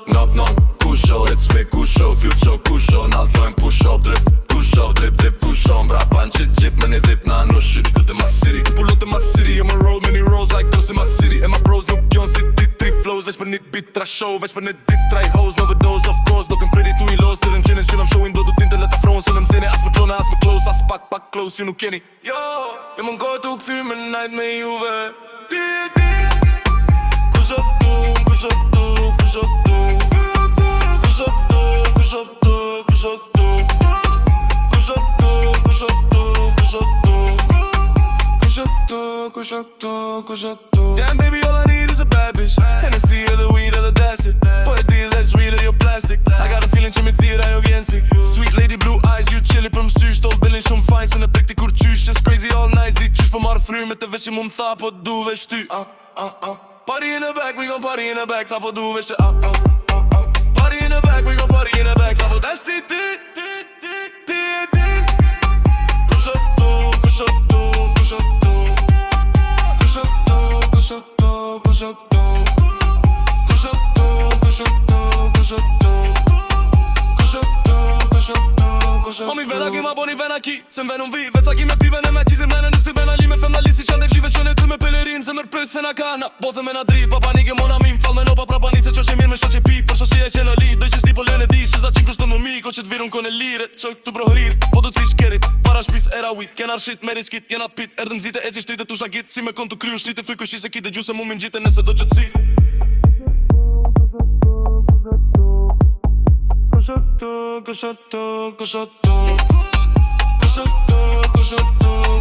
Knock knock, kusho, it's me kusho, future kusho, naltrojm pusho, drip, kusho, drip, drip, kusho, mbrapa në qip, me një dhip na në shiri, du të ma city, ku pullot të ma city, I'm a roll, many rolls like this in my city, and my bros nuk jon si ti 3 flows, veç për një beat tra show, veç për një dit tra i hoes, no overdose of course, do këm pretty tu i los, të rënqenin që I'm showing, do du tinte let afron, së në msene, as më klona, as më close, as pak close, ju nuk keni, yo, më ngo të këthy me night me juve, ti, Damn baby, all I need is a bad bitch Hennessy or the weed or the that's it Po e di that's real or your plastic I got a feeling që me thira jo vjen si Sweet lady blue eyes, you chilli për mësysh Tol billin shumë fajn, se në prekti kur qysh It's crazy all night, zi qysh po marrë fryr Me të vesh që mu m'tha po du vesh ty Party in the back, we gon' party in the back Tha po du vesh që Party in the back, we gon' party in the back Tha po dash ti Mami vena ki ma boni vena ki Se m'ven vi Veca ki me pive në me qizim Lene në sti vena li me femna li Si qander live që në ty me pelerin Se mër prët se na ka Na bothë me na drit Papa nike mona mim Fal me no pa prapa se qo që mirë me qo që pi Por qo që e që në li Doj që sti po lene di Se za qim kushtu në mi Ko që t'virun kone lire Qoj këtu brohërit Po du t'i shkerit Para shpis era wit Kenar shit meri skit Jena t'pit Erdëm zite e që shtrite tu shagit Si me kon t'u kryu Shtrite thuj kështi se kite gju se mu min gjite Nëse do që t'si Kushoto